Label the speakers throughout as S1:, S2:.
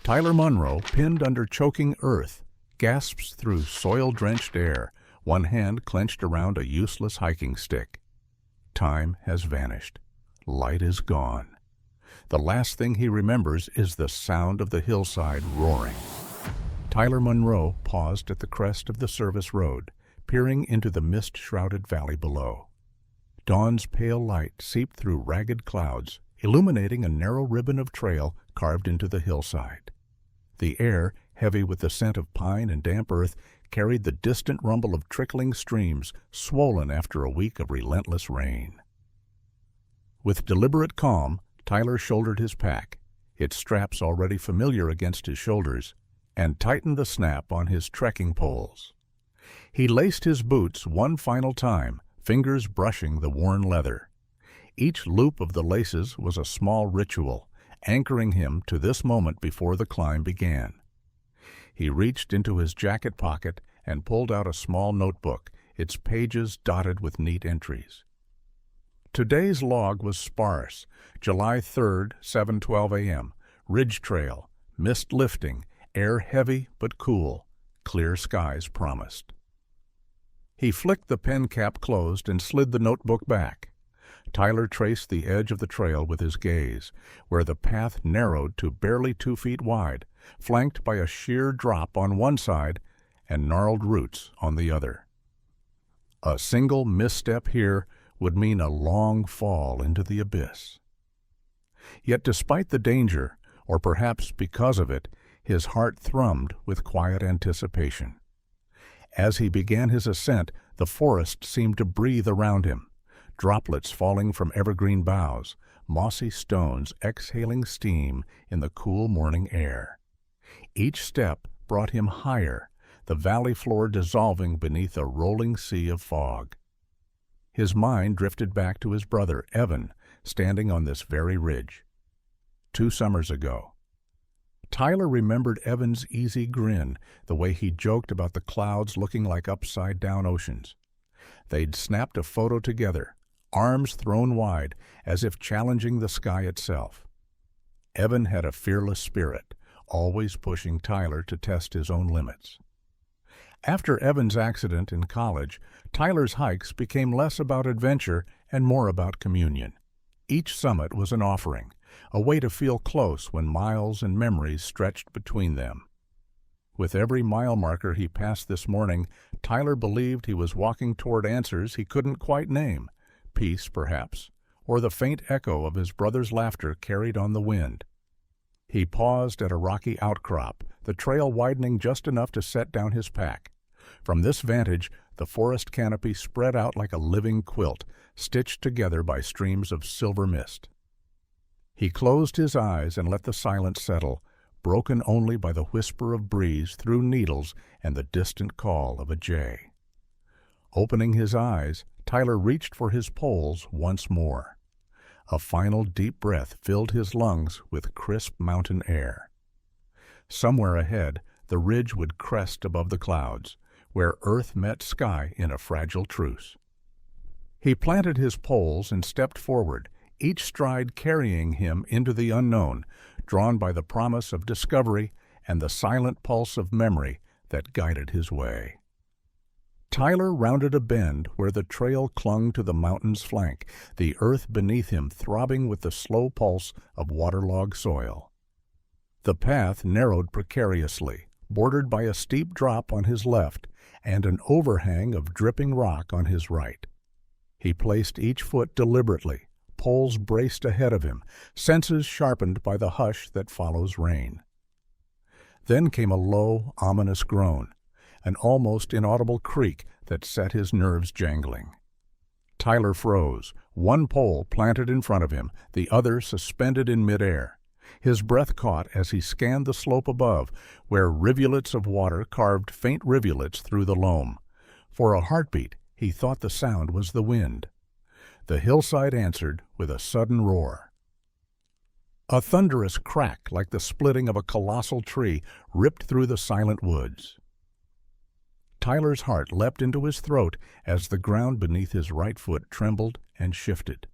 S1: Tyler Monroe, pinned under choking earth, gasps through soil-drenched air, one hand clenched around a useless hiking stick. Time has vanished. Light is gone. The last thing he remembers is the sound of the hillside roaring. Tyler Monroe paused at the crest of the service road, peering into the mist-shrouded valley below. Dawn's pale light seeped through ragged clouds, illuminating a narrow ribbon of trail carved into the hillside. The air, heavy with the scent of pine and damp earth, carried the distant rumble of trickling streams, swollen after a week of relentless rain. With deliberate calm, Tyler shouldered his pack, its straps already familiar against his shoulders, and tightened the snap on his trekking poles. He laced his boots one final time, fingers brushing the worn leather. Each loop of the laces was a small ritual, anchoring him to this moment before the climb began. He reached into his jacket pocket and pulled out a small notebook, its pages dotted with neat entries. Today's log was sparse. July 3rd, 7:12 a.m. Ridge trail, mist lifting, air heavy but cool, clear skies promised. He flicked the pen cap closed and slid the notebook back. Tyler traced the edge of the trail with his gaze, where the path narrowed to barely 2 feet wide, flanked by a sheer drop on one side and gnarled roots on the other. A single misstep here would mean a long fall into the abyss. Yet despite the danger, or perhaps because of it, his heart thrummed with quiet anticipation. As he began his ascent, the forest seemed to breathe around him, droplets falling from evergreen boughs, mossy stones exhaling steam in the cool morning air. Each step brought him higher, the valley floor dissolving beneath a rolling sea of fog. His mind drifted back to his brother, Evan, standing on this very ridge. 2 summers ago. Tyler remembered Evan's easy grin, the way he joked about the clouds looking like upside-down oceans. They'd snapped a photo together, arms thrown wide, as if challenging the sky itself. Evan had a fearless spirit, always pushing Tyler to test his own limits. After Evan's accident in college, Tyler's hikes became less about adventure and more about communion. Each summit was an offering, a way to feel close when miles and memories stretched between them. With every mile marker he passed this morning, Tyler believed he was walking toward answers he couldn't quite name, peace perhaps, or the faint echo of his brother's laughter carried on the wind. He paused at a rocky outcrop, the trail widening just enough to set down his pack. From this vantage, the forest canopy spread out like a living quilt, stitched together by streams of silver mist. He closed his eyes and let the silence settle, broken only by the whisper of breeze through needles and the distant call of a jay. Opening his eyes, Tyler reached for his poles once more. A final deep breath filled his lungs with crisp mountain air. Somewhere ahead, the ridge would crest above the clouds, where earth met sky in a fragile truce. He planted his poles and stepped forward, each stride carrying him into the unknown, drawn by the promise of discovery and the silent pulse of memory that guided his way. Tyler rounded a bend where the trail clung to the mountain's flank, the earth beneath him throbbing with the slow pulse of waterlogged soil. The path narrowed precariously, bordered by a steep drop on his left and an overhang of dripping rock on his right. He placed each foot deliberately, poles braced ahead of him, senses sharpened by the hush that follows rain. Then came a low, ominous groan, an almost inaudible creak that set his nerves jangling. Tyler froze, one pole planted in front of him, the other suspended in midair. His breath caught as he scanned the slope above, where rivulets of water carved faint rivulets through the loam. For a heartbeat, he thought the sound was the wind. The hillside answered with a sudden roar. A thunderous crack like the splitting of a colossal tree ripped through the silent woods. Tyler's heart leapt into his throat as the ground beneath his right foot trembled and shifted.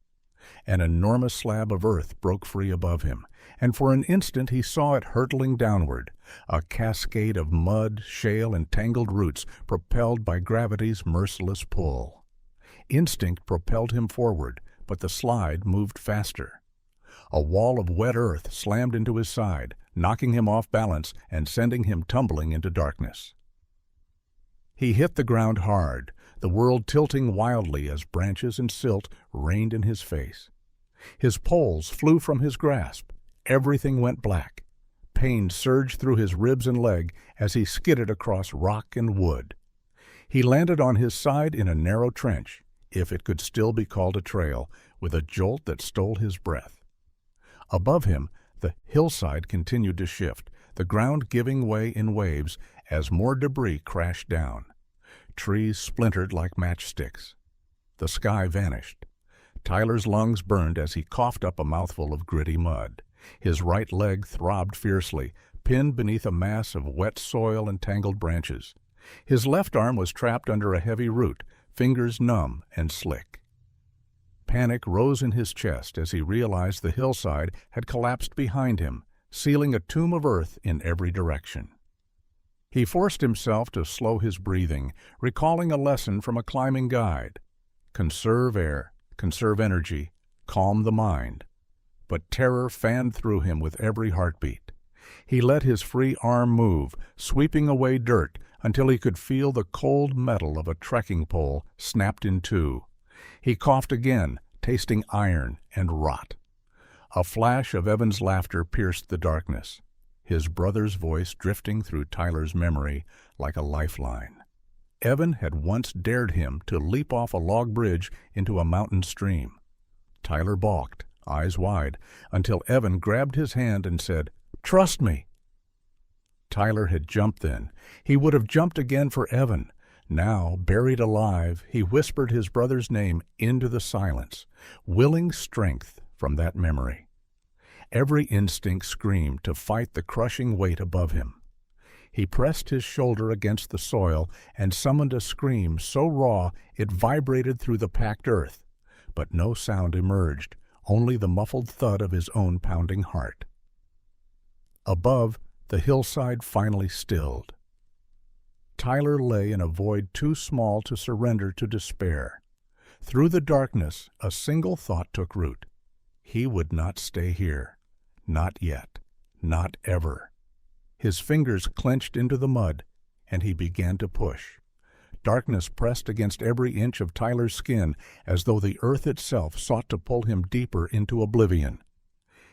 S1: An enormous slab of earth broke free above him, and for an instant he saw it hurtling downward, a cascade of mud, shale, and tangled roots propelled by gravity's merciless pull. Instinct propelled him forward, but the slide moved faster. A wall of wet earth slammed into his side, knocking him off balance and sending him tumbling into darkness. He hit the ground hard, the world tilting wildly as branches and silt rained in his face. His poles flew from his grasp. Everything went black. Pain surged through his ribs and leg as he skidded across rock and wood. He landed on his side in a narrow trench, if it could still be called a trail, with a jolt that stole his breath. Above him, the hillside continued to shift, the ground giving way in waves as more debris crashed down. Trees splintered like matchsticks. The sky vanished. Tyler's lungs burned as he coughed up a mouthful of gritty mud. His right leg throbbed fiercely, pinned beneath a mass of wet soil and tangled branches. His left arm was trapped under a heavy root, fingers numb and slick. Panic rose in his chest as he realized the hillside had collapsed behind him, sealing a tomb of earth in every direction. He forced himself to slow his breathing, recalling a lesson from a climbing guide. Conserve air, conserve energy, calm the mind. But terror fanned through him with every heartbeat. He let his free arm move, sweeping away dirt until he could feel the cold metal of a trekking pole snapped in two. He coughed again, tasting iron and rot. A flash of Evan's laughter pierced the darkness, his brother's voice drifting through Tyler's memory like a lifeline. Evan had once dared him to leap off a log bridge into a mountain stream. Tyler balked, eyes wide, until Evan grabbed his hand and said, "Trust me." Tyler had jumped then. He would have jumped again for Evan. Now, buried alive, he whispered his brother's name into the silence, willing strength from that memory. Every instinct screamed to fight the crushing weight above him. He pressed his shoulder against the soil and summoned a scream so raw it vibrated through the packed earth. But no sound emerged, only the muffled thud of his own pounding heart. Above, the hillside finally stilled. Tyler lay in a void too small to surrender to despair. Through the darkness, a single thought took root. He would not stay here. Not yet. Not ever. His fingers clenched into the mud, and he began to push. Darkness pressed against every inch of Tyler's skin as though the earth itself sought to pull him deeper into oblivion.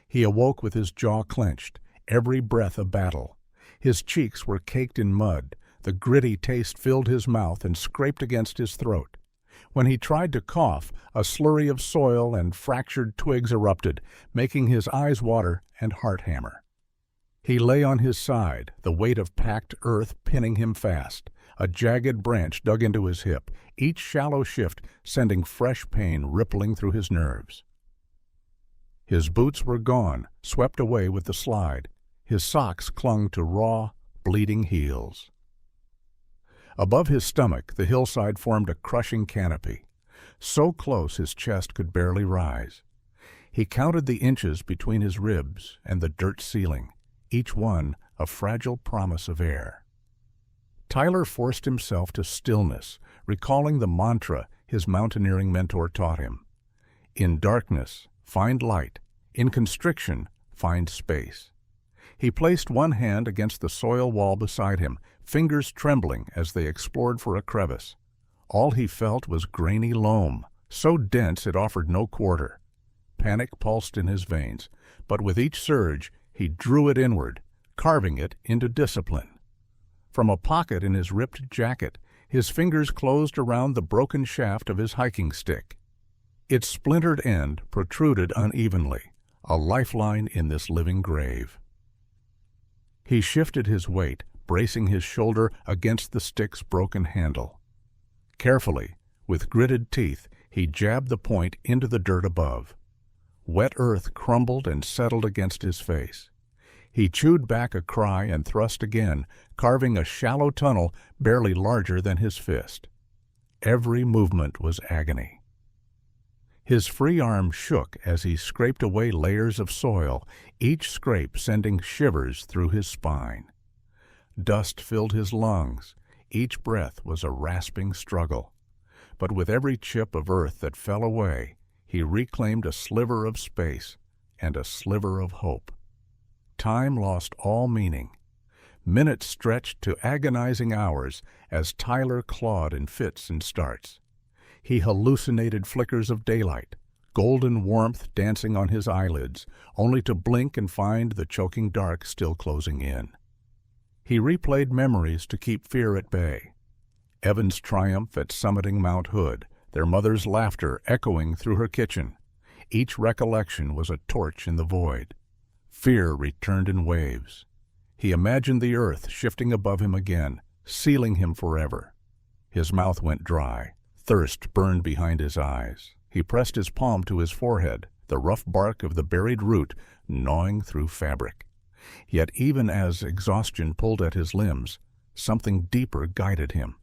S1: He awoke with his jaw clenched, every breath a battle. His cheeks were caked in mud. The gritty taste filled his mouth and scraped against his throat. When he tried to cough, a slurry of soil and fractured twigs erupted, making his eyes water and heart hammer. He lay on his side, the weight of packed earth pinning him fast. A jagged branch dug into his hip, each shallow shift sending fresh pain rippling through his nerves. His boots were gone, swept away with the slide. His socks clung to raw, bleeding heels. Above his stomach, the hillside formed a crushing canopy. So close his chest could barely rise. He counted the inches between his ribs and the dirt ceiling, each one a fragile promise of air. Tyler forced himself to stillness, recalling the mantra his mountaineering mentor taught him. In darkness, find light. In constriction, find space. He placed one hand against the soil wall beside him, fingers trembling as they explored for a crevice. All he felt was grainy loam, so dense it offered no quarter. Panic pulsed in his veins, but with each surge, he drew it inward, carving it into discipline. From a pocket in his ripped jacket, his fingers closed around the broken shaft of his hiking stick. Its splintered end protruded unevenly, a lifeline in this living grave. He shifted his weight, bracing his shoulder against the stick's broken handle. Carefully, with gritted teeth, he jabbed the point into the dirt above. Wet earth crumbled and settled against his face. He chewed back a cry and thrust again, carving a shallow tunnel barely larger than his fist. Every movement was agony. His free arm shook as he scraped away layers of soil, each scrape sending shivers through his spine. Dust filled his lungs. Each breath was a rasping struggle. But with every chip of earth that fell away, he reclaimed a sliver of space and a sliver of hope. Time lost all meaning. Minutes stretched to agonizing hours as Tyler clawed in fits and starts. He hallucinated flickers of daylight, golden warmth dancing on his eyelids, only to blink and find the choking dark still closing in. He replayed memories to keep fear at bay. Evan's triumph at summiting Mount Hood, their mother's laughter echoing through her kitchen. Each recollection was a torch in the void. Fear returned in waves. He imagined the earth shifting above him again, sealing him forever. His mouth went dry. Thirst burned behind his eyes. He pressed his palm to his forehead, the rough bark of the buried root gnawing through fabric. Yet even as exhaustion pulled at his limbs, something deeper guided him,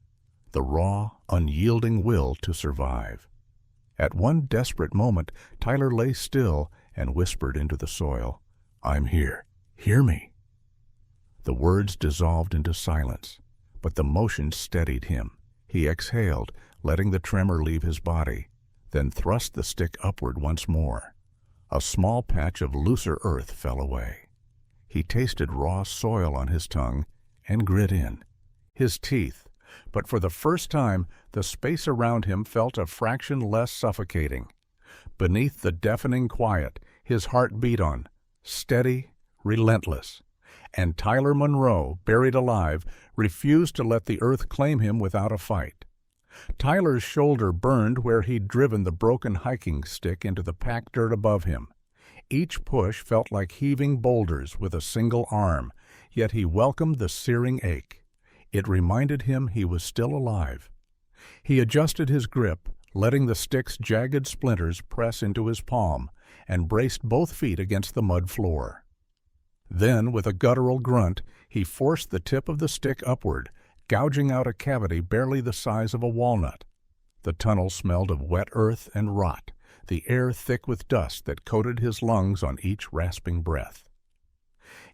S1: the raw, unyielding will to survive. At one desperate moment, Tyler lay still and whispered into the soil, "I'm here. Hear me." The words dissolved into silence, but the motion steadied him. He exhaled, letting the tremor leave his body, then thrust the stick upward once more. A small patch of looser earth fell away. He tasted raw soil on his tongue and grit in. His teeth, but for the first time the space around him felt a fraction less suffocating. Beneath the deafening quiet, his heart beat on, steady, relentless. And Tyler Monroe, buried alive, refused to let the earth claim him without a fight. Tyler's shoulder burned where he'd driven the broken hiking stick into the packed dirt above him. Each push felt like heaving boulders with a single arm, yet he welcomed the searing ache. It reminded him he was still alive. He adjusted his grip, letting the stick's jagged splinters press into his palm, and braced both feet against the mud floor. Then, with a guttural grunt, he forced the tip of the stick upward, gouging out a cavity barely the size of a walnut. The tunnel smelled of wet earth and rot, the air thick with dust that coated his lungs on each rasping breath.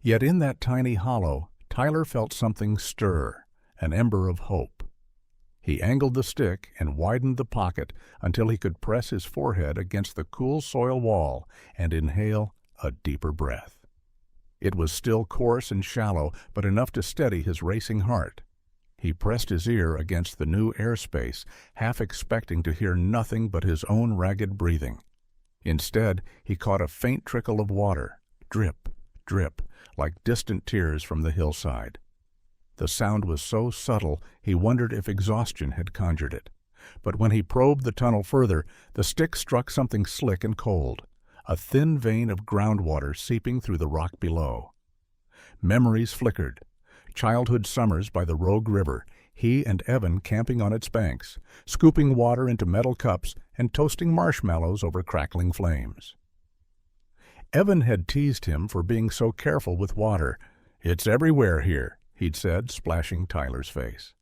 S1: Yet in that tiny hollow, Tyler felt something stir, an ember of hope. He angled the stick and widened the pocket until he could press his forehead against the cool soil wall and inhale a deeper breath. It was still coarse and shallow, but enough to steady his racing heart. He pressed his ear against the new airspace, half expecting to hear nothing but his own ragged breathing. Instead, he caught a faint trickle of water, drip, drip, like distant tears from the hillside. The sound was so subtle he wondered if exhaustion had conjured it. But when he probed the tunnel further, the stick struck something slick and cold, a thin vein of groundwater seeping through the rock below. Memories flickered. Childhood summers by the Rogue River, he and Evan camping on its banks, scooping water into metal cups and toasting marshmallows over crackling flames. Evan had teased him for being so careful with water. "It's everywhere here," he'd said, splashing Tyler's face.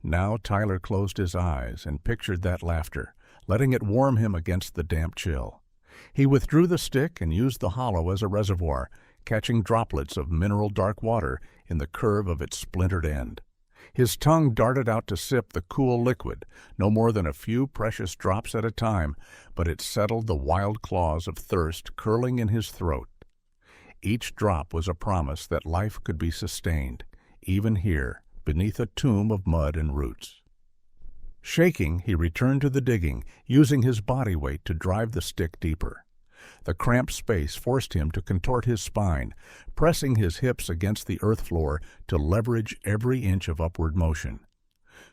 S1: Now Tyler closed his eyes and pictured that laughter, letting it warm him against the damp chill. He withdrew the stick and used the hollow as a reservoir, catching droplets of mineral dark water in the curve of its splintered end. His tongue darted out to sip the cool liquid, no more than a few precious drops at a time, but it settled the wild claws of thirst curling in his throat. Each drop was a promise that life could be sustained, even here, beneath a tomb of mud and roots. Shaking, he returned to the digging, using his body weight to drive the stick deeper. The cramped space forced him to contort his spine, pressing his hips against the earth floor to leverage every inch of upward motion.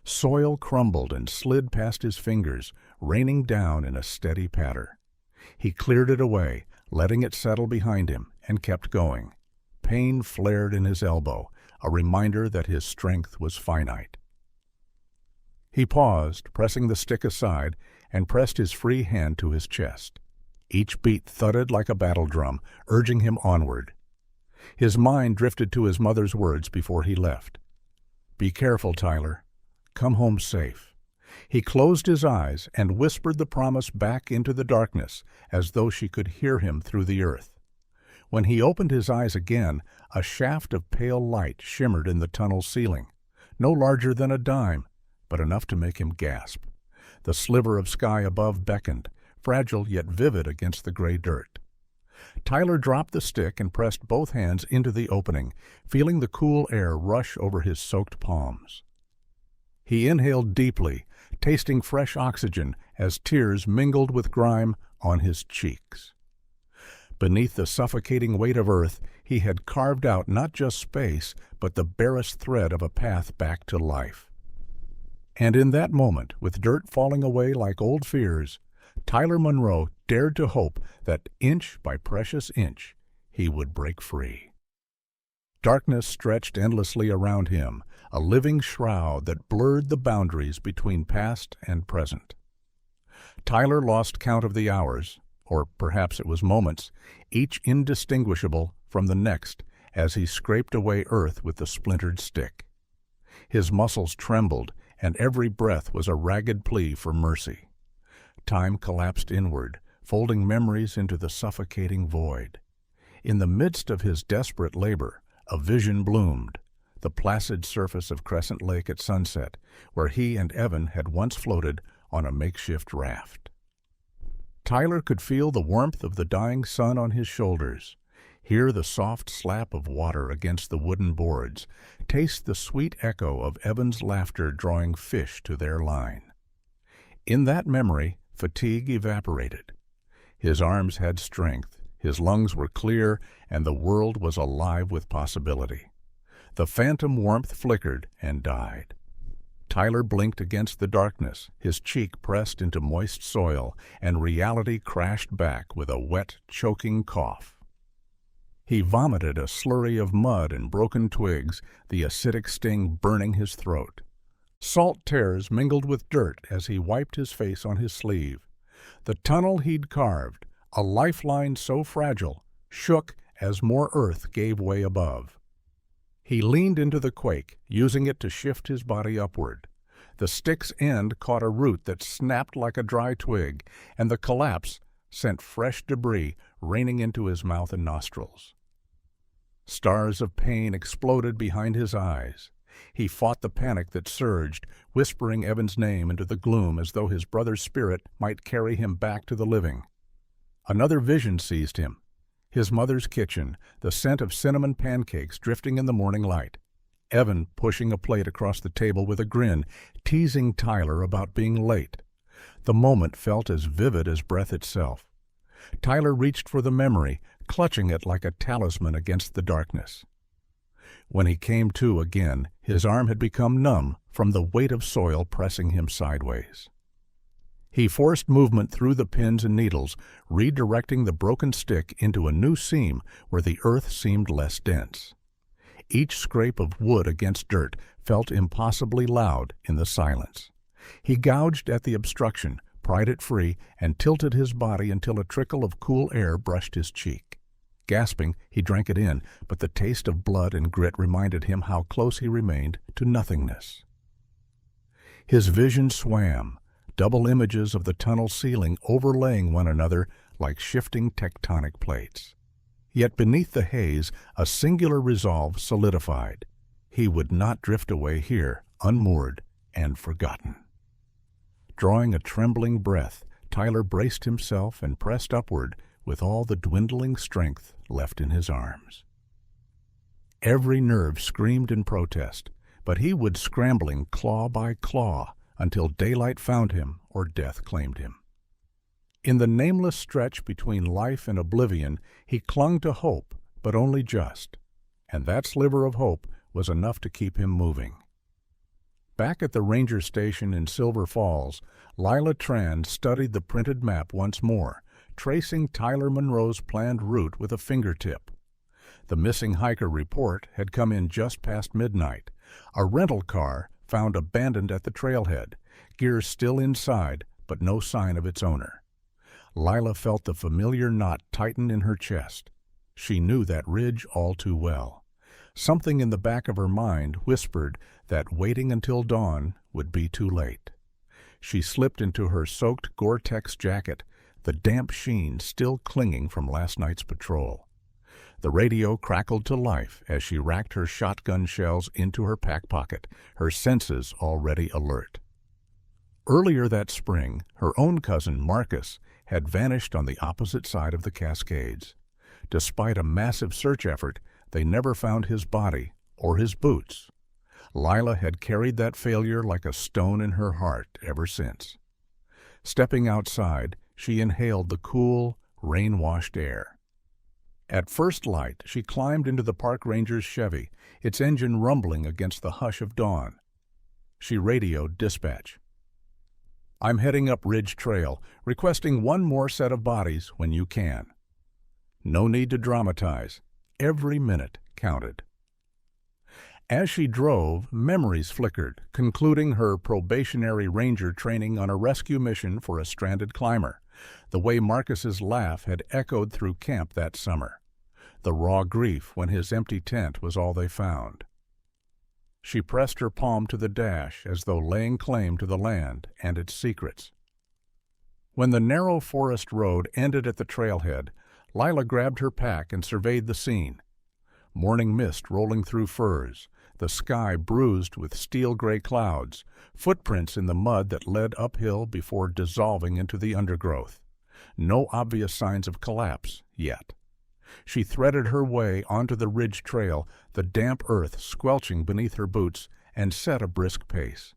S1: Soil crumbled and slid past his fingers, raining down in a steady patter. He cleared it away, letting it settle behind him, and kept going. Pain flared in his elbow, a reminder that his strength was finite. He paused, pressing the stick aside, and pressed his free hand to his chest. Each beat thudded like a battle drum, urging him onward. His mind drifted to his mother's words before he left. "Be careful, Tyler. Come home safe. He closed his eyes and whispered the promise back into the darkness, as though she could hear him through the earth. When he opened his eyes again, a shaft of pale light shimmered in the tunnel's ceiling, no larger than a dime, but enough to make him gasp. The sliver of sky above beckoned, fragile yet vivid against the gray dirt. Tyler dropped the stick and pressed both hands into the opening, feeling the cool air rush over his soaked palms. He inhaled deeply, tasting fresh oxygen as tears mingled with grime on his cheeks. Beneath the suffocating weight of earth, he had carved out not just space, but the barest thread of a path back to life. And in that moment, with dirt falling away like old fears, Tyler Monroe dared to hope that inch by precious inch, he would break free. Darkness stretched endlessly around him, a living shroud that blurred the boundaries between past and present. Tyler lost count of the hours, or perhaps it was moments, each indistinguishable from the next as he scraped away earth with the splintered stick. His muscles trembled, and every breath was a ragged plea for mercy. Time collapsed inward, folding memories into the suffocating void. In the midst of his desperate labor, a vision bloomed, the placid surface of Crescent Lake at sunset, where he and Evan had once floated on a makeshift raft. Tyler could feel the warmth of the dying sun on his shoulders, hear the soft slap of water against the wooden boards, taste the sweet echo of Evan's laughter drawing fish to their line. In that memory, fatigue evaporated. His arms had strength, his lungs were clear, and the world was alive with possibility. The phantom warmth flickered and died. Tyler blinked against the darkness, his cheek pressed into moist soil, and reality crashed back with a wet, choking cough. He vomited a slurry of mud and broken twigs, the acidic sting burning his throat. Salt tears mingled with dirt as he wiped his face on his sleeve. The tunnel he'd carved, a lifeline so fragile, shook as more earth gave way above. He leaned into the quake, using it to shift his body upward. The stick's end caught a root that snapped like a dry twig, and the collapse sent fresh debris raining into his mouth and nostrils. Stars of pain exploded behind his eyes. He fought the panic that surged, whispering Evan's name into the gloom as though his brother's spirit might carry him back to the living. Another vision seized him. His mother's kitchen, the scent of cinnamon pancakes drifting in the morning light. Evan pushing a plate across the table with a grin, teasing Tyler about being late. The moment felt as vivid as breath itself. Tyler reached for the memory, clutching it like a talisman against the darkness. When he came to again, his arm had become numb from the weight of soil pressing him sideways. He forced movement through the pins and needles, redirecting the broken stick into a new seam where the earth seemed less dense. Each scrape of wood against dirt felt impossibly loud in the silence. He gouged at the obstruction, pried it free, and tilted his body until a trickle of cool air brushed his cheek. Gasping, he drank it in, but the taste of blood and grit reminded him how close he remained to nothingness. His vision swam, double images of the tunnel ceiling overlaying one another like shifting tectonic plates. Yet beneath the haze, a singular resolve solidified. He would not drift away here, unmoored and forgotten. Drawing a trembling breath, Tyler braced himself and pressed upward with all the dwindling strength left in his arms. Every nerve screamed in protest, but he would scrambling claw by claw until daylight found him or death claimed him. In the nameless stretch between life and oblivion, he clung to hope, but only just, and that sliver of hope was enough to keep him moving. Back at the ranger station in Silver Falls, Lila Tran studied the printed map once more, tracing Tyler Monroe's planned route with a fingertip. The missing hiker report had come in just past midnight. A rental car found abandoned at the trailhead, gear still inside, but no sign of its owner. Lila felt the familiar knot tighten in her chest. She knew that ridge all too well. Something in the back of her mind whispered that waiting until dawn would be too late. She slipped into her soaked Gore-Tex jacket, the damp sheen still clinging from last night's patrol. The radio crackled to life as she racked her shotgun shells into her pack pocket, her senses already alert. Earlier that spring, her own cousin Marcus had vanished on the opposite side of the Cascades. Despite a massive search effort, they never found his body or his boots. Lila had carried that failure like a stone in her heart ever since. Stepping outside, she inhaled the cool, rain-washed air. At first light, she climbed into the park ranger's Chevy, its engine rumbling against the hush of dawn. She radioed dispatch. "I'm heading up Ridge Trail, requesting one more set of bodies when you can." No need to dramatize. Every minute counted. As she drove, memories flickered, concluding her probationary ranger training on a rescue mission for a stranded climber. The way Marcus's laugh had echoed through camp that summer. The raw grief when his empty tent was all they found. She pressed her palm to the dash as though laying claim to the land and its secrets. When the narrow forest road ended at the trailhead, Lila grabbed her pack and surveyed the scene. Morning mist rolling through firs, the sky bruised with steel-gray clouds, footprints in the mud that led uphill before dissolving into the undergrowth. No obvious signs of collapse yet. She threaded her way onto the ridge trail, the damp earth squelching beneath her boots, and set a brisk pace.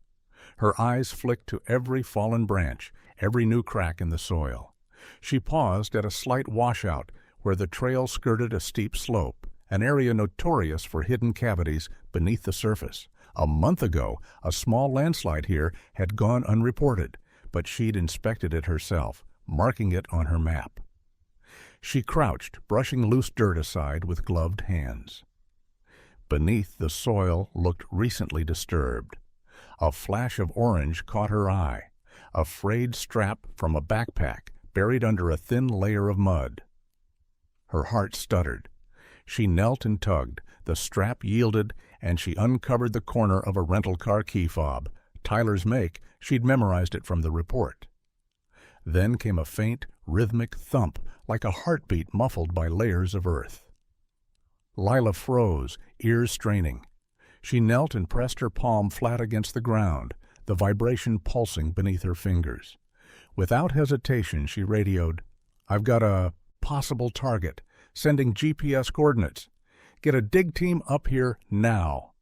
S1: Her eyes flicked to every fallen branch, every new crack in the soil. She paused at a slight washout where the trail skirted a steep slope, an area notorious for hidden cavities beneath the surface. A month ago, a small landslide here had gone unreported, but she'd inspected it herself, marking it on her map. She crouched, brushing loose dirt aside with gloved hands. Beneath, the soil looked recently disturbed. A flash of orange caught her eye, a frayed strap from a backpack buried under a thin layer of mud. Her heart stuttered. She knelt and tugged, the strap yielded, and she uncovered the corner of a rental car key fob. Tyler's make, she'd memorized it from the report. Then came a faint, rhythmic thump, like a heartbeat muffled by layers of earth. Lila froze, ears straining. She knelt and pressed her palm flat against the ground, the vibration pulsing beneath her fingers. Without hesitation, she radioed, "I've got a possible target. Sending GPS coordinates. Get a dig team up here now."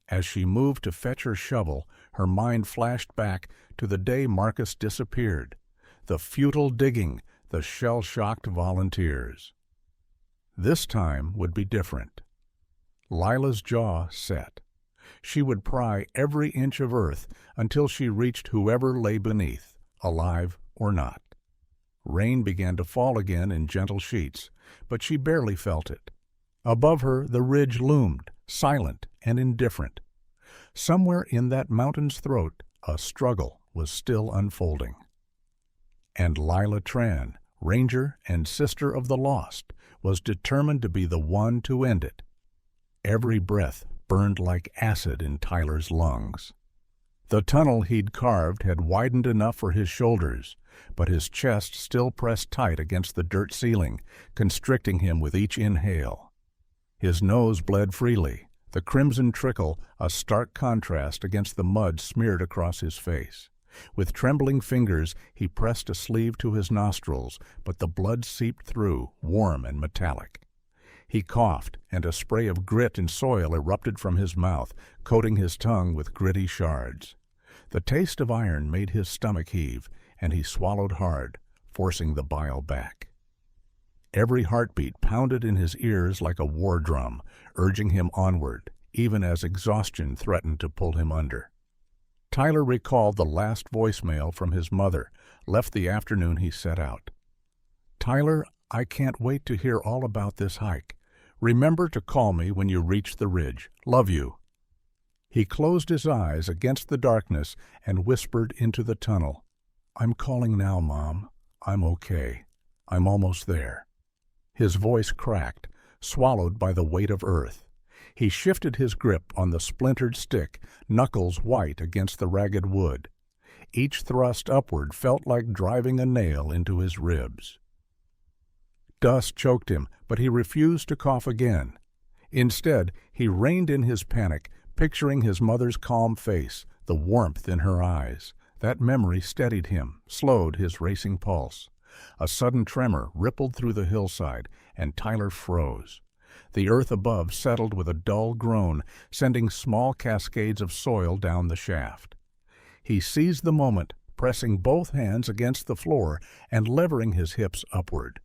S1: As she moved to fetch her shovel, her mind flashed back to the day Marcus disappeared. The futile digging, the shell-shocked volunteers. This time would be different. Lila's jaw set. She would pry every inch of earth until she reached whoever lay beneath, alive or not. Rain began to fall again in gentle sheets, but she barely felt it. Above her, the ridge loomed, silent and indifferent. Somewhere in that mountain's throat, a struggle was still unfolding. And Lila Tran, ranger and sister of the lost, was determined to be the one to end it. Every breath burned like acid in Tyler's lungs. The tunnel he'd carved had widened enough for his shoulders, but his chest still pressed tight against the dirt ceiling, constricting him with each inhale. His nose bled freely, the crimson trickle a stark contrast against the mud smeared across his face. With trembling fingers, he pressed a sleeve to his nostrils, but the blood seeped through, warm and metallic. He coughed, and a spray of grit and soil erupted from his mouth, coating his tongue with gritty shards. The taste of iron made his stomach heave, and he swallowed hard, forcing the bile back. Every heartbeat pounded in his ears like a war drum, urging him onward, even as exhaustion threatened to pull him under. Tyler recalled the last voicemail from his mother, left the afternoon he set out. "Tyler, I can't wait to hear all about this hike. Remember to call me when you reach the ridge. Love you." He closed his eyes against the darkness and whispered into the tunnel, "I'm calling now, Mom. I'm okay. I'm almost there." His voice cracked, swallowed by the weight of earth. He shifted his grip on the splintered stick, knuckles white against the ragged wood. Each thrust upward felt like driving a nail into his ribs. Dust choked him, but he refused to cough again. Instead, he reined in his panic, picturing his mother's calm face, the warmth in her eyes. That memory steadied him, slowed his racing pulse. A sudden tremor rippled through the hillside, and Tyler froze. The earth above settled with a dull groan, sending small cascades of soil down the shaft. He seized the moment, pressing both hands against the floor and levering his hips upward.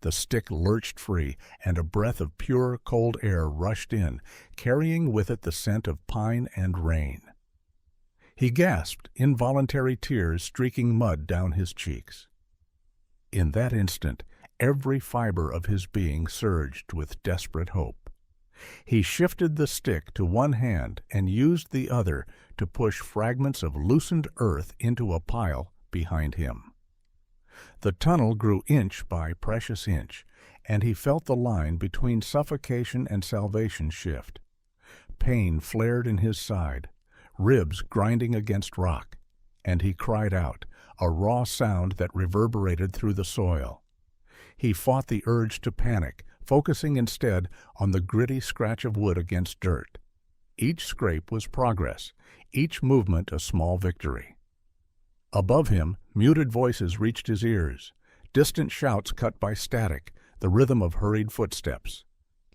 S1: The stick lurched free, and a breath of pure, cold air rushed in, carrying with it the scent of pine and rain. He gasped, involuntary tears streaking mud down his cheeks. In that instant, every fiber of his being surged with desperate hope. He shifted the stick to one hand and used the other to push fragments of loosened earth into a pile behind him. The tunnel grew inch by precious inch, and he felt the line between suffocation and salvation shift. Pain flared in his side, ribs grinding against rock, and he cried out, a raw sound that reverberated through the soil. He fought the urge to panic, focusing instead on the gritty scratch of wood against dirt. Each scrape was progress, each movement a small victory. Above him, muted voices reached his ears, distant shouts cut by static, the rhythm of hurried footsteps.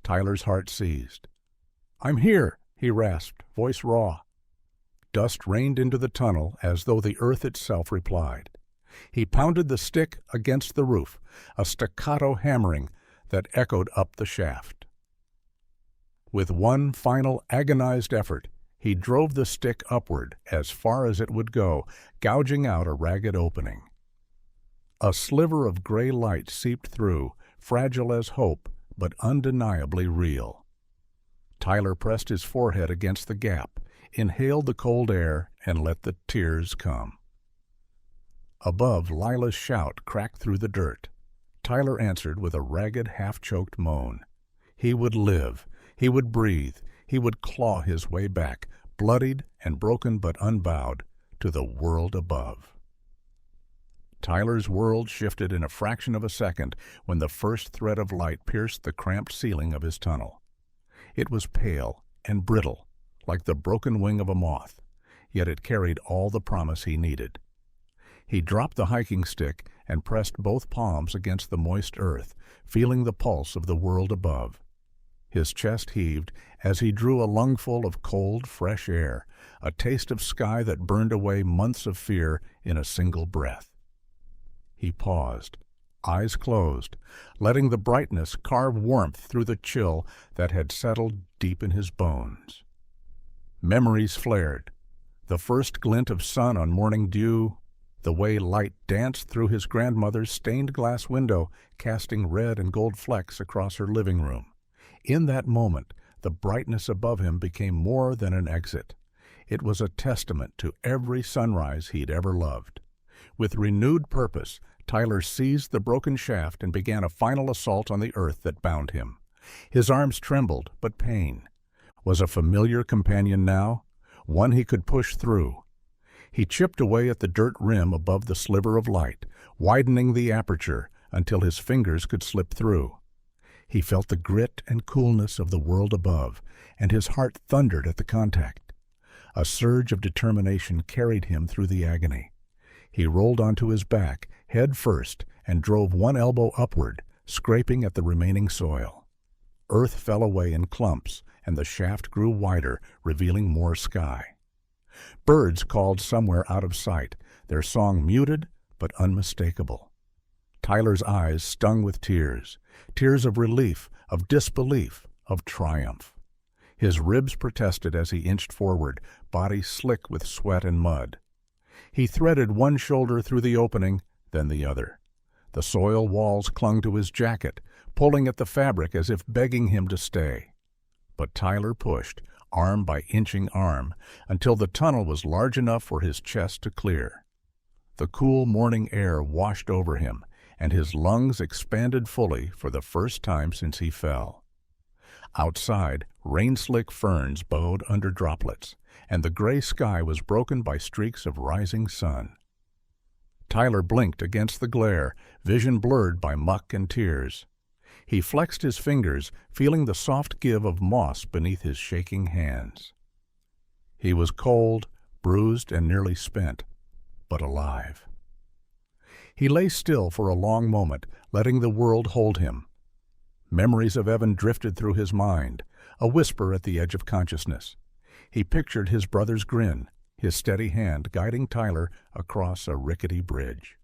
S1: Tyler's heart seized. "I'm here," he rasped, voice raw. Dust rained into the tunnel as though the earth itself replied. He pounded the stick against the roof, a staccato hammering that echoed up the shaft. With one final agonized effort, he drove the stick upward as far as it would go, gouging out a ragged opening. A sliver of gray light seeped through, fragile as hope, but undeniably real. Tyler pressed his forehead against the gap, inhaled the cold air, and let the tears come. Above, Lila's shout cracked through the dirt. Tyler answered with a ragged, half-choked moan. He would live. He would breathe. He would claw his way back, bloodied and broken but unbowed, to the world above. Tyler's world shifted in a fraction of a second when the first thread of light pierced the cramped ceiling of his tunnel. It was pale and brittle, like the broken wing of a moth, yet it carried all the promise he needed. He dropped the hiking stick and pressed both palms against the moist earth, feeling the pulse of the world above. His chest heaved as he drew a lungful of cold, fresh air, a taste of sky that burned away months of fear in a single breath. He paused, eyes closed, letting the brightness carve warmth through the chill that had settled deep in his bones. Memories flared. The first glint of sun on morning dew, the way light danced through his grandmother's stained glass window, casting red and gold flecks across her living room. In that moment, the brightness above him became more than an exit. It was a testament to every sunrise he'd ever loved. With renewed purpose, Tyler seized the broken shaft and began a final assault on the earth that bound him. His arms trembled, but pain was a familiar companion now, one he could push through. He chipped away at the dirt rim above the sliver of light, widening the aperture until his fingers could slip through. He felt the grit and coolness of the world above, and his heart thundered at the contact. A surge of determination carried him through the agony. He rolled onto his back, head first, and drove one elbow upward, scraping at the remaining soil. Earth fell away in clumps, and the shaft grew wider, revealing more sky. Birds called somewhere out of sight, their song muted but unmistakable. Tyler's eyes stung with tears, tears of relief, of disbelief, of triumph. His ribs protested as he inched forward, body slick with sweat and mud. He threaded one shoulder through the opening, then the other. The soil walls clung to his jacket, pulling at the fabric as if begging him to stay. But Tyler pushed, arm by inching arm, until the tunnel was large enough for his chest to clear. The cool morning air washed over him, and his lungs expanded fully for the first time since he fell. Outside, rain-slick ferns bowed under droplets, and the gray sky was broken by streaks of rising sun. Tyler blinked against the glare, vision blurred by muck and tears. He flexed his fingers, feeling the soft give of moss beneath his shaking hands. He was cold, bruised, and nearly spent, but alive. He lay still for a long moment, letting the world hold him. Memories of Evan drifted through his mind, a whisper at the edge of consciousness. He pictured his brother's grin, his steady hand guiding Tyler across a rickety bridge.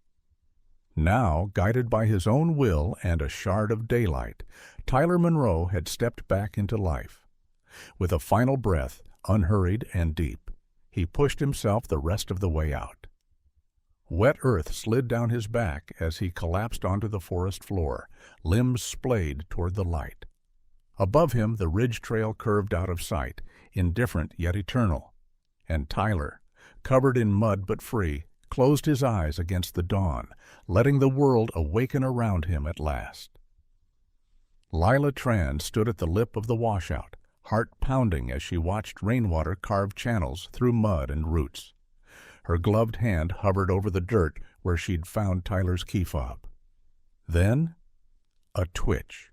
S1: Now, guided by his own will and a shard of daylight, Tyler Monroe had stepped back into life. With a final breath, unhurried and deep, he pushed himself the rest of the way out. Wet earth slid down his back as he collapsed onto the forest floor, limbs splayed toward the light. Above him, the ridge trail curved out of sight, indifferent yet eternal, and Tyler, covered in mud but free, closed his eyes against the dawn, letting the world awaken around him at last. Lila Tran stood at the lip of the washout, heart pounding as she watched rainwater carve channels through mud and roots. Her gloved hand hovered over the dirt where she'd found Tyler's key fob. Then, a twitch.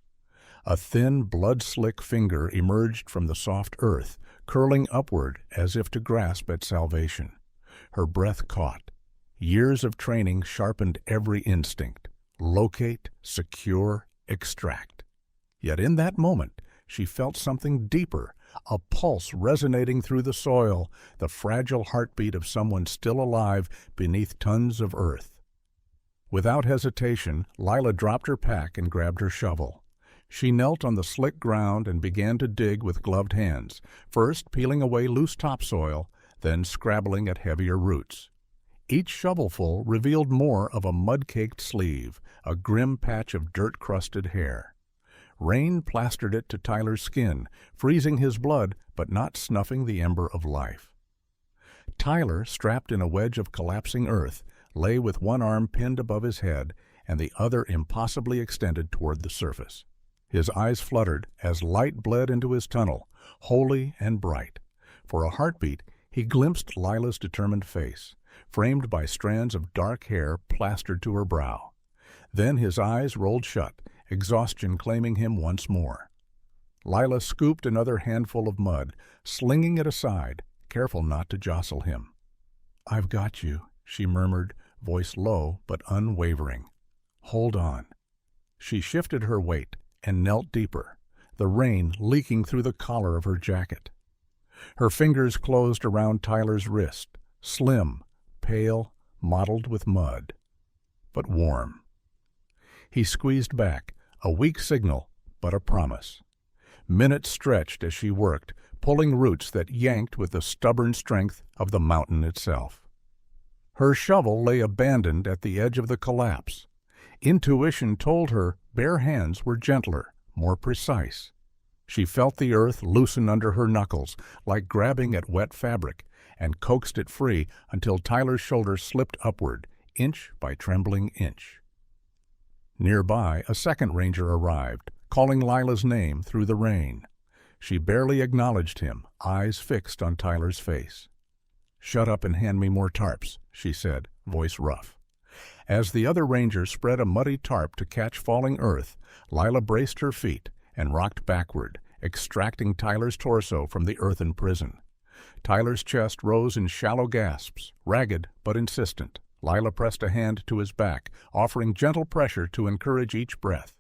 S1: A thin, blood-slick finger emerged from the soft earth, curling upward as if to grasp at salvation. Her breath caught. Years of training sharpened every instinct. Locate, secure, extract. Yet in that moment, she felt something deeper, a pulse resonating through the soil, the fragile heartbeat of someone still alive beneath tons of earth. Without hesitation, Lila dropped her pack and grabbed her shovel. She knelt on the slick ground and began to dig with gloved hands, first peeling away loose topsoil, then scrabbling at heavier roots. Each shovelful revealed more of a mud-caked sleeve, a grim patch of dirt-crusted hair. Rain plastered it to Tyler's skin, freezing his blood but not snuffing the ember of life. Tyler, strapped in a wedge of collapsing earth, lay with one arm pinned above his head and the other impossibly extended toward the surface. His eyes fluttered as light bled into his tunnel, holy and bright. For a heartbeat, he glimpsed Lila's determined face, framed by strands of dark hair plastered to her brow. Then his eyes rolled shut, exhaustion claiming him once more. Lila scooped another handful of mud, slinging it aside, careful not to jostle him. "I've got you," she murmured, voice low but unwavering. "Hold on." She shifted her weight and knelt deeper, the rain leaking through the collar of her jacket. Her fingers closed around Tyler's wrist, slim, pale, mottled with mud, but warm. He squeezed back, a weak signal, but a promise. Minutes stretched as she worked, pulling roots that yanked with the stubborn strength of the mountain itself. Her shovel lay abandoned at the edge of the collapse. Intuition told her bare hands were gentler, more precise. She felt the earth loosen under her knuckles, like grabbing at wet fabric, and coaxed it free until Tyler's shoulder slipped upward, inch by trembling inch. Nearby, a second ranger arrived, calling Lila's name through the rain. She barely acknowledged him, eyes fixed on Tyler's face. "Shut up and hand me more tarps," she said, voice rough. As the other ranger spread a muddy tarp to catch falling earth, Lila braced her feet and rocked backward, extracting Tyler's torso from the earthen prison. Tyler's chest rose in shallow gasps, ragged but insistent. Lila pressed a hand to his back, offering gentle pressure to encourage each breath.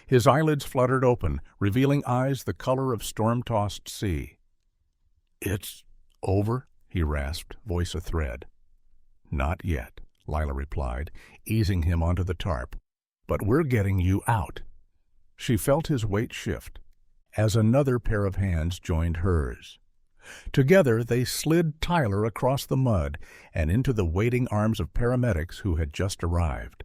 S1: His eyelids fluttered open, revealing eyes the color of storm-tossed sea. "It's over?" he rasped, voice a thread. "Not yet," Lila replied, easing him onto the tarp. "But we're getting you out." She felt his weight shift, as another pair of hands joined hers. Together they slid Tyler across the mud and into the waiting arms of paramedics who had just arrived.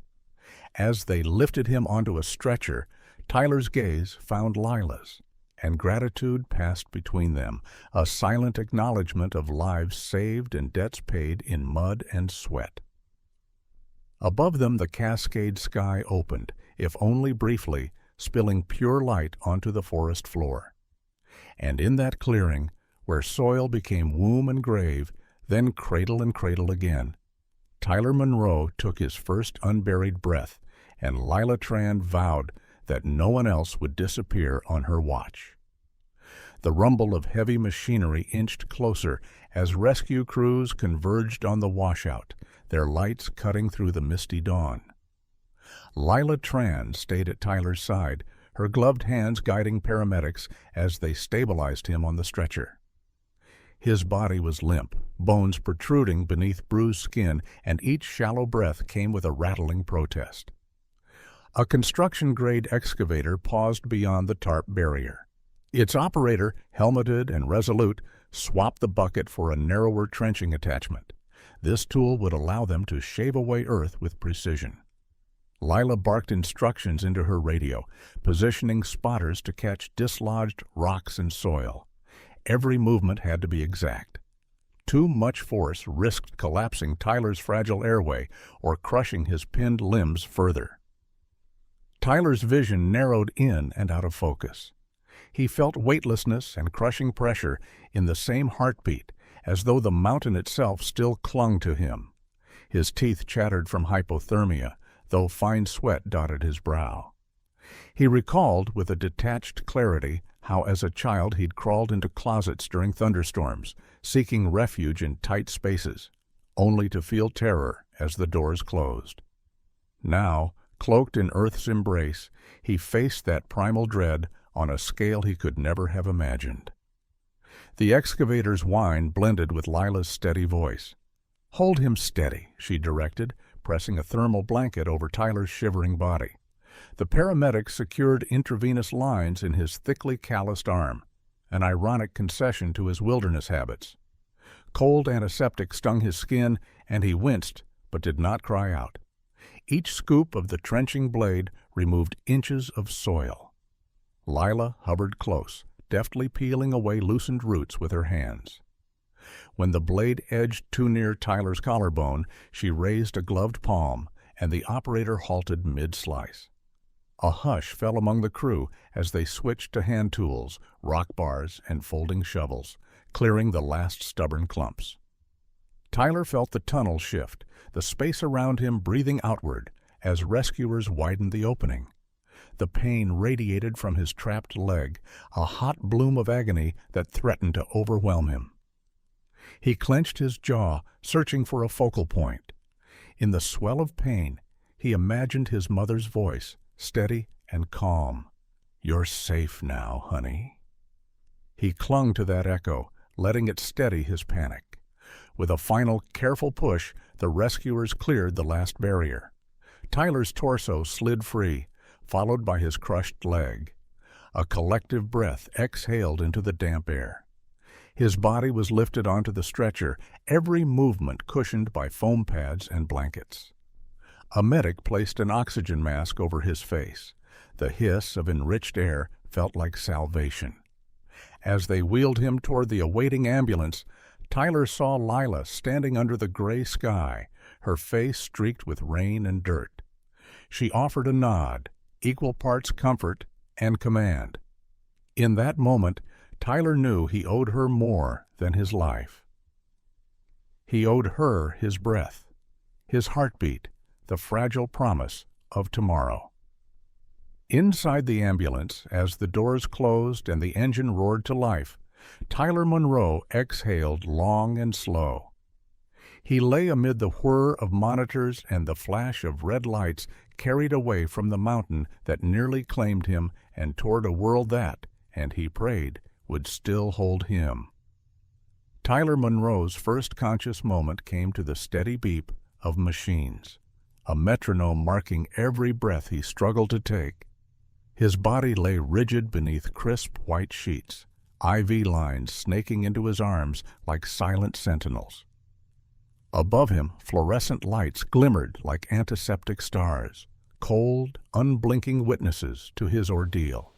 S1: As they lifted him onto a stretcher, Tyler's gaze found Lila's, and gratitude passed between them, a silent acknowledgment of lives saved and debts paid in mud and sweat. Above them the Cascade sky opened, if only briefly, spilling pure light onto the forest floor. And in that clearing, where soil became womb and grave, then cradle and cradle again, Tyler Monroe took his first unburied breath, and Lila Tran vowed that no one else would disappear on her watch. The rumble of heavy machinery inched closer as rescue crews converged on the washout, their lights cutting through the misty dawn. Lila Tran stayed at Tyler's side, her gloved hands guiding paramedics as they stabilized him on the stretcher. His body was limp, bones protruding beneath bruised skin, and each shallow breath came with a rattling protest. A construction-grade excavator paused beyond the tarp barrier. Its operator, helmeted and resolute, swapped the bucket for a narrower trenching attachment. This tool would allow them to shave away earth with precision. Lila barked instructions into her radio, positioning spotters to catch dislodged rocks and soil. Every movement had to be exact. Too much force risked collapsing Tyler's fragile airway or crushing his pinned limbs further. Tyler's vision narrowed in and out of focus. He felt weightlessness and crushing pressure in the same heartbeat, as though the mountain itself still clung to him. His teeth chattered from hypothermia, though fine sweat dotted his brow. He recalled with a detached clarity how as a child he'd crawled into closets during thunderstorms, seeking refuge in tight spaces, only to feel terror as the doors closed. Now, cloaked in Earth's embrace, he faced that primal dread on a scale he could never have imagined. The excavator's whine blended with Lila's steady voice. "Hold him steady," she directed, pressing a thermal blanket over Tyler's shivering body. The paramedic secured intravenous lines in his thickly calloused arm, an ironic concession to his wilderness habits. Cold antiseptic stung his skin, and he winced, but did not cry out. Each scoop of the trenching blade removed inches of soil. Lila hovered close, deftly peeling away loosened roots with her hands. When the blade edged too near Tyler's collarbone, she raised a gloved palm, and the operator halted mid-slice. A hush fell among the crew as they switched to hand tools, rock bars, and folding shovels, clearing the last stubborn clumps. Tyler felt the tunnel shift, the space around him breathing outward as rescuers widened the opening. The pain radiated from his trapped leg, a hot bloom of agony that threatened to overwhelm him. He clenched his jaw, searching for a focal point. In the swell of pain, he imagined his mother's voice, steady and calm. "You're safe now, honey." He clung to that echo, letting it steady his panic. With a final, careful push, the rescuers cleared the last barrier. Tyler's torso slid free, followed by his crushed leg. A collective breath exhaled into the damp air. His body was lifted onto the stretcher, every movement cushioned by foam pads and blankets. A medic placed an oxygen mask over his face. The hiss of enriched air felt like salvation. As they wheeled him toward the awaiting ambulance, Tyler saw Lila standing under the gray sky, her face streaked with rain and dirt. She offered a nod, equal parts comfort and command. In that moment, Tyler knew he owed her more than his life. He owed her his breath, his heartbeat, the fragile promise of tomorrow. Inside the ambulance, as the doors closed and the engine roared to life, Tyler Monroe exhaled long and slow. He lay amid the whir of monitors and the flash of red lights carried away from the mountain that nearly claimed him and toward a world that, and he prayed, would still hold him. Tyler Monroe's first conscious moment came to the steady beep of machines, a metronome marking every breath he struggled to take. His body lay rigid beneath crisp white sheets, IV lines snaking into his arms like silent sentinels. Above him, fluorescent lights glimmered like antiseptic stars, cold, unblinking witnesses to his ordeal.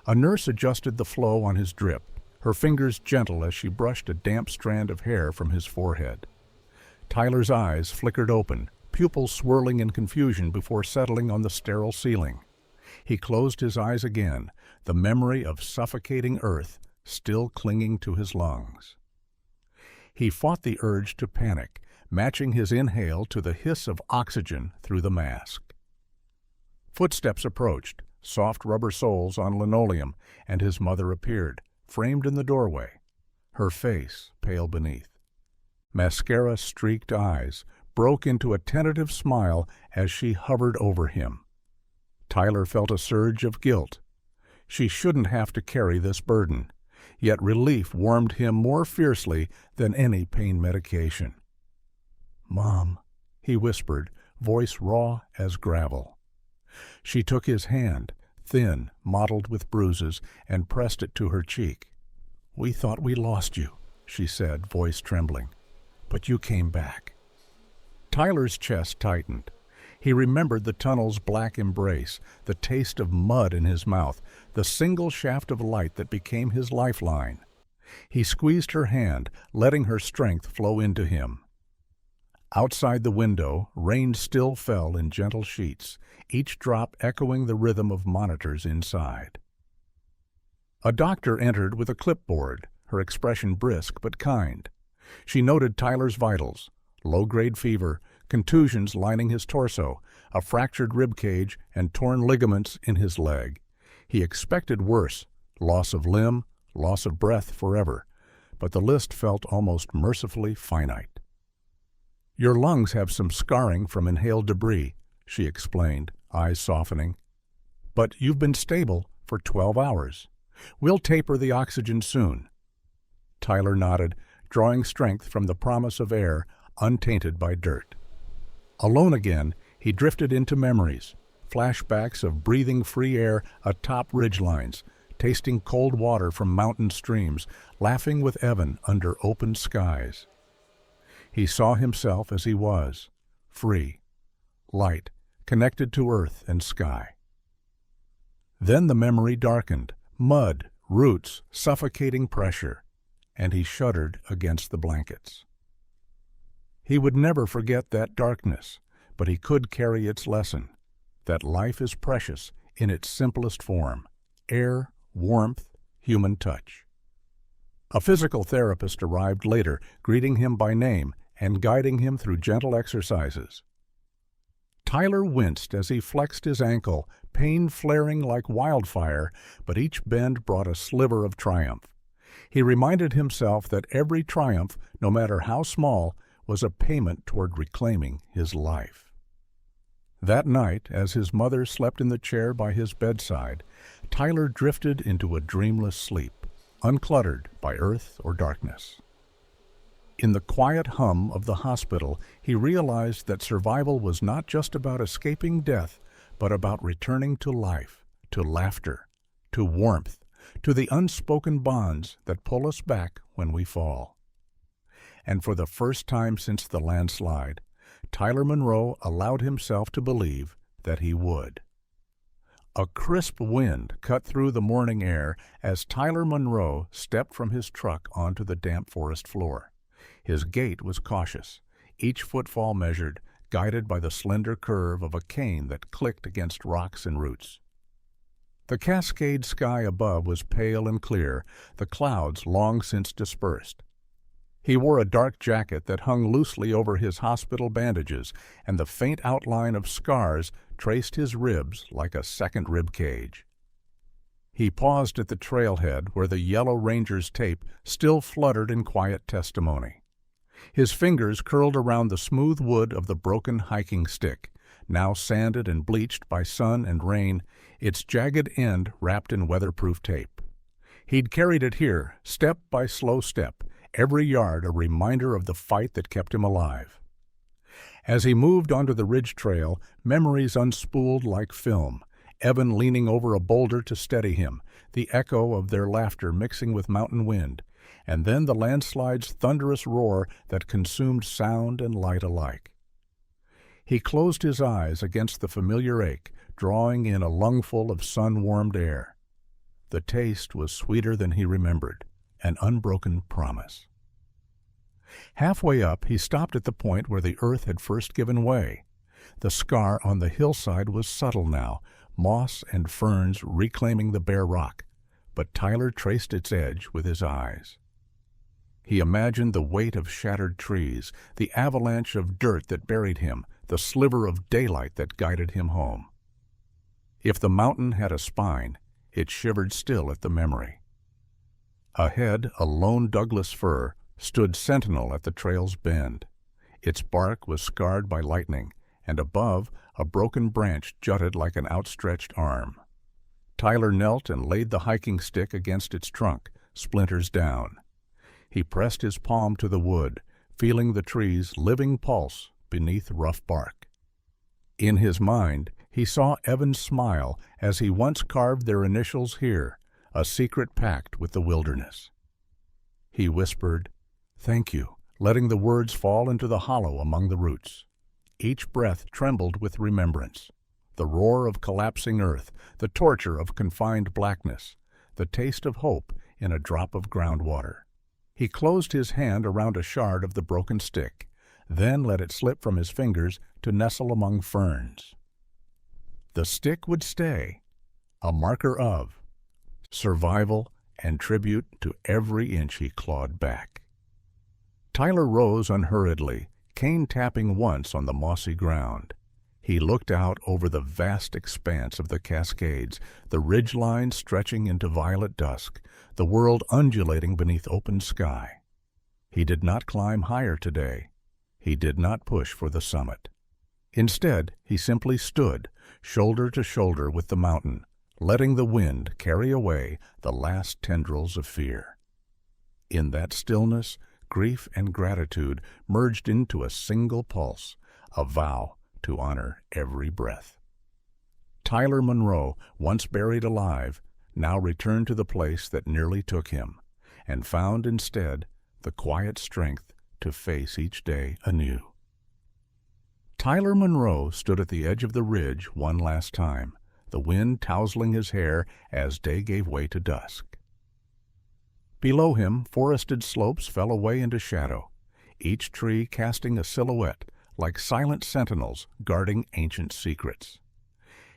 S1: A nurse adjusted the flow on his drip, her fingers gentle as she brushed a damp strand of hair from his forehead. Tyler's eyes flickered open, pupils swirling in confusion before settling on the sterile ceiling. He closed his eyes again, the memory of suffocating earth still clinging to his lungs. He fought the urge to panic, matching his inhale to the hiss of oxygen through the mask. Footsteps approached, soft rubber soles on linoleum, and his mother appeared, framed in the doorway, her face pale beneath. Mascara-streaked eyes broke into a tentative smile as she hovered over him. Tyler felt a surge of guilt. She shouldn't have to carry this burden, yet relief warmed him more fiercely than any pain medication. "Mom," he whispered, voice raw as gravel. She took his hand, thin, mottled with bruises, and pressed it to her cheek. "We thought we lost you," she said, voice trembling. "But you came back." Tyler's chest tightened. He remembered the tunnel's black embrace, the taste of mud in his mouth, the single shaft of light that became his lifeline. He squeezed her hand, letting her strength flow into him. Outside the window, rain still fell in gentle sheets, each drop echoing the rhythm of monitors inside. A doctor entered with a clipboard, her expression brisk but kind. She noted Tyler's vitals: low-grade fever, contusions lining his torso, a fractured rib cage, and torn ligaments in his leg. He expected worse, loss of limb, loss of breath forever, but the list felt almost mercifully finite. "Your lungs have some scarring from inhaled debris," she explained, eyes softening. "But you've been stable for 12 hours. We'll taper the oxygen soon." Tyler nodded, drawing strength from the promise of air untainted by dirt. Alone again, he drifted into memories, flashbacks of breathing free air atop ridgelines, tasting cold water from mountain streams, laughing with Evan under open skies. He saw himself as he was, free, light, connected to earth and sky. Then the memory darkened, mud, roots, suffocating pressure, and he shuddered against the blankets. He would never forget that darkness, but he could carry its lesson, that life is precious in its simplest form: air, warmth, human touch. A physical therapist arrived later, greeting him by name and guiding him through gentle exercises. Tyler winced as he flexed his ankle, pain flaring like wildfire, but each bend brought a sliver of triumph. He reminded himself that every triumph, no matter how small, was a payment toward reclaiming his life. That night, as his mother slept in the chair by his bedside, Tyler drifted into a dreamless sleep, uncluttered by earth or darkness. In the quiet hum of the hospital, he realized that survival was not just about escaping death, but about returning to life, to laughter, to warmth, to the unspoken bonds that pull us back when we fall. And for the first time since the landslide, Tyler Monroe allowed himself to believe that he would. A crisp wind cut through the morning air as Tyler Monroe stepped from his truck onto the damp forest floor. His gait was cautious, each footfall measured, guided by the slender curve of a cane that clicked against rocks and roots. The Cascade sky above was pale and clear, the clouds long since dispersed. He wore a dark jacket that hung loosely over his hospital bandages, and the faint outline of scars traced his ribs like a second rib cage. He paused at the trailhead where the yellow ranger's tape still fluttered in quiet testimony. His fingers curled around the smooth wood of the broken hiking stick, now sanded and bleached by sun and rain, its jagged end wrapped in weatherproof tape. He'd carried it here, step by slow step, every yard a reminder of the fight that kept him alive. As he moved onto the ridge trail, memories unspooled like film, Evan leaning over a boulder to steady him, the echo of their laughter mixing with mountain wind, and then the landslide's thunderous roar that consumed sound and light alike. He closed his eyes against the familiar ache, drawing in a lungful of sun-warmed air. The taste was sweeter than he remembered, an unbroken promise. Halfway up, he stopped at the point where the earth had first given way. The scar on the hillside was subtle now, moss and ferns reclaiming the bare rock, but Tyler traced its edge with his eyes. He imagined the weight of shattered trees, the avalanche of dirt that buried him, the sliver of daylight that guided him home. If the mountain had a spine, it shivered still at the memory. Ahead, a lone Douglas fir stood sentinel at the trail's bend. Its bark was scarred by lightning, and above, a broken branch jutted like an outstretched arm. Tyler knelt and laid the hiking stick against its trunk, splinters down. He pressed his palm to the wood, feeling the tree's living pulse beneath rough bark. In his mind, he saw Evan's smile as he once carved their initials here, a secret pact with the wilderness. He whispered, "Thank you," letting the words fall into the hollow among the roots. Each breath trembled with remembrance. The roar of collapsing earth, the torture of confined blackness, the taste of hope in a drop of groundwater. He closed his hand around a shard of the broken stick, then let it slip from his fingers to nestle among ferns. The stick would stay, a marker of survival and tribute to every inch he clawed back. Tyler rose unhurriedly, cane tapping once on the mossy ground. He looked out over the vast expanse of the Cascades, the ridgeline stretching into violet dusk, the world undulating beneath open sky. He did not climb higher today. He did not push for the summit. Instead, he simply stood, shoulder to shoulder with the mountain, letting the wind carry away the last tendrils of fear. In that stillness, grief and gratitude merged into a single pulse, a vow to honor every breath. Tyler Monroe, once buried alive, now returned to the place that nearly took him, and found instead the quiet strength to face each day anew. Tyler Monroe stood at the edge of the ridge one last time, the wind tousling his hair as day gave way to dusk. Below him, forested slopes fell away into shadow, each tree casting a silhouette like silent sentinels guarding ancient secrets.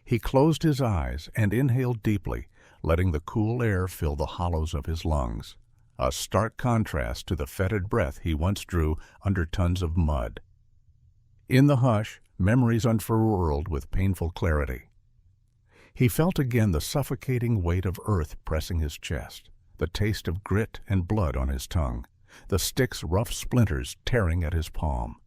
S1: He closed his eyes and inhaled deeply, letting the cool air fill the hollows of his lungs, a stark contrast to the fetid breath he once drew under tons of mud. In the hush, memories unfurled with painful clarity. He felt again the suffocating weight of earth pressing his chest, the taste of grit and blood on his tongue, the stick's rough splinters tearing at his palm.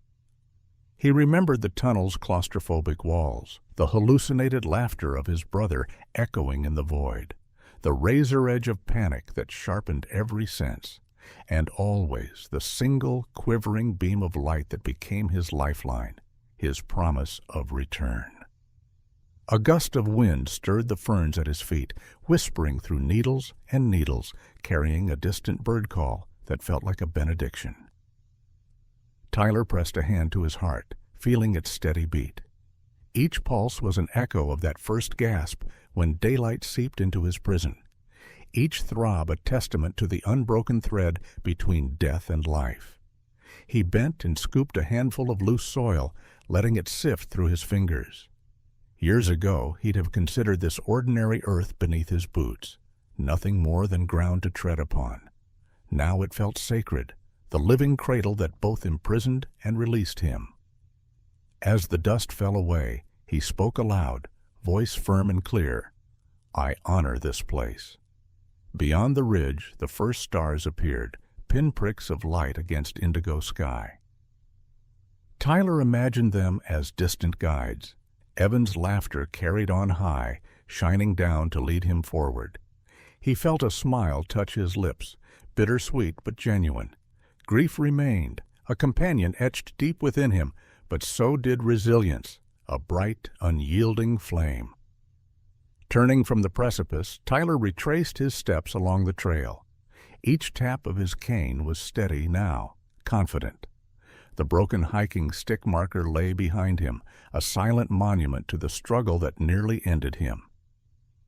S1: He remembered the tunnel's claustrophobic walls, the hallucinated laughter of his brother echoing in the void, the razor edge of panic that sharpened every sense, and always the single quivering beam of light that became his lifeline, his promise of return. A gust of wind stirred the ferns at his feet, whispering through needles and needles, carrying a distant bird call that felt like a benediction. Tyler pressed a hand to his heart, feeling its steady beat. Each pulse was an echo of that first gasp when daylight seeped into his prison. Each throb a testament to the unbroken thread between death and life. He bent and scooped a handful of loose soil, letting it sift through his fingers. Years ago, he'd have considered this ordinary earth beneath his boots, nothing more than ground to tread upon. Now it felt sacred, the living cradle that both imprisoned and released him. As the dust fell away, he spoke aloud, voice firm and clear, "I honor this place." Beyond the ridge, the first stars appeared, pinpricks of light against indigo sky. Tyler imagined them as distant guides, Evan's laughter carried on high, shining down to lead him forward. He felt a smile touch his lips, bittersweet but genuine. Grief remained, a companion etched deep within him, but so did resilience, a bright, unyielding flame. Turning from the precipice, Tyler retraced his steps along the trail. Each tap of his cane was steady now, confident. The broken hiking stick marker lay behind him, a silent monument to the struggle that nearly ended him.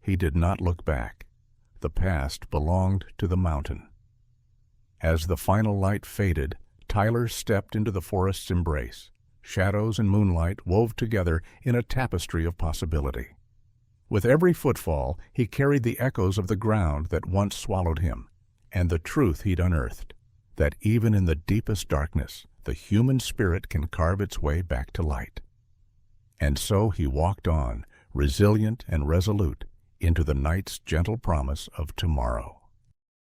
S1: He did not look back. The past belonged to the mountain. As the final light faded, Tyler stepped into the forest's embrace. Shadows and moonlight wove together in a tapestry of possibility. With every footfall, he carried the echoes of the ground that once swallowed him, and the truth he'd unearthed, that even in the deepest darkness, the human spirit can carve its way back to light. And so he walked on, resilient and resolute, into the night's gentle promise of tomorrow.